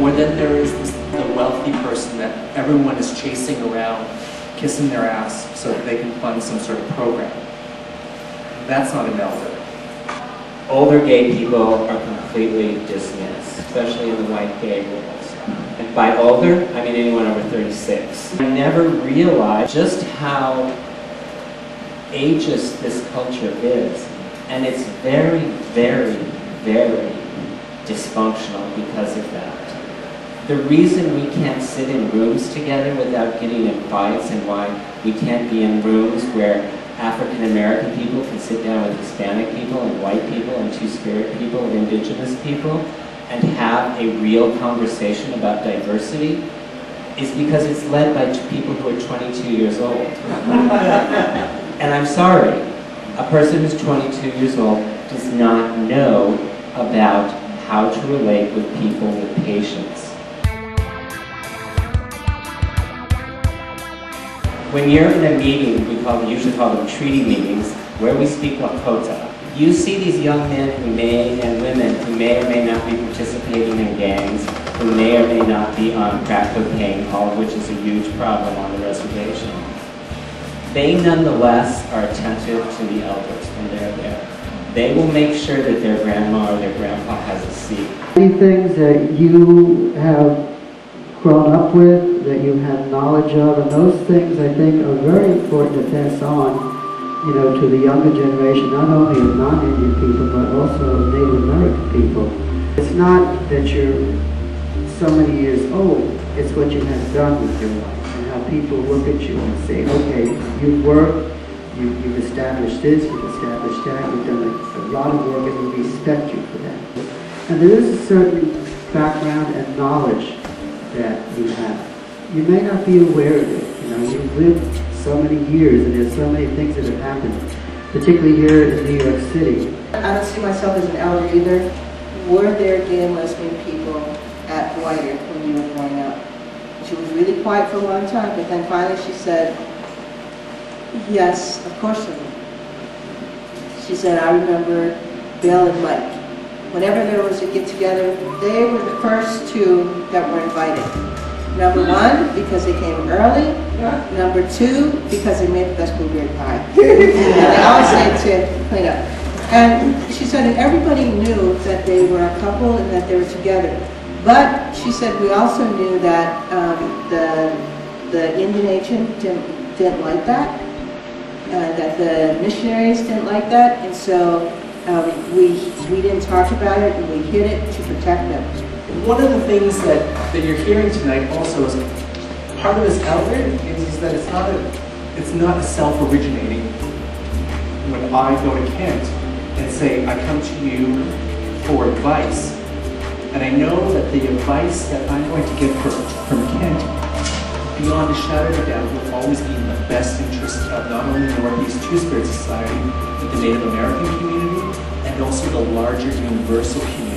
Or then there is the wealthy person that everyone is chasing around, kissing their ass so that they can fund some sort of program. That's not an elder. Older gay people are completely dismissed, especially in the white gay roles. And by older, I mean anyone over 36. I never realized just how ageist this culture is. And it's very, very, very dysfunctional because of that. The reason we can't sit in rooms together without getting in fights, and why we can't be in rooms where African American people can sit down with Hispanic people and white people and Two-Spirit people and Indigenous people and have a real conversation about diversity, is because it's led by people who are 22 years old. And I'm sorry, a person who's 22 years old does not know about how to relate with people with patience. When you're in a meeting, we usually call them treaty meetings, where we speak Lakota, you see these young men and women who may or may not be participating in gangs, who may or may not be on crack cocaine, all of which is a huge problem on the reservation. They nonetheless are attentive to the elders when they're there. They will make sure that their grandma or their grandpa has a seat. Many things that you have grown up with, that you have knowledge of, and those things I think are very important to pass on, you know, to the younger generation, not only of non-Indian people, but also of Native American people. It's not that you're so many years old, it's what you have done with your life, and how people look at you and say, okay, you've worked, you've established this, you've established that, you've done a lot of work, and we respect you for that. And there is a certain background and knowledge that you have. You may not be aware of it. You know, you've lived so many years, and there's so many things that have happened, particularly here in New York City. I don't see myself as an elder either. Were there gay and lesbian people at Whiter when you were growing up? She was really quiet for a long time, but then finally she said, yes, of course there were. She said, I remember Bill and Mike. Whenever there was a get-together, they were the first two that were invited. Number one, because they came early. Number two, because they made the best blueberry pie. And they always say to clean up. And she said that everybody knew that they were a couple and that they were together. But she said we also knew that the Indian agent didn't like that, that the missionaries didn't like that, and so we didn't talk about it, and we hid it to protect them. One of the things that you're hearing tonight also is part of this elder is that it's not a self-originating. When I go to Kent and say, I come to you for advice, and I know that the advice that I'm going to get from Kent, beyond a shadow of a doubt, will always be in the best interest of not only the Northeast Two-Spirit Society, but the Native American community, and also the larger universal community.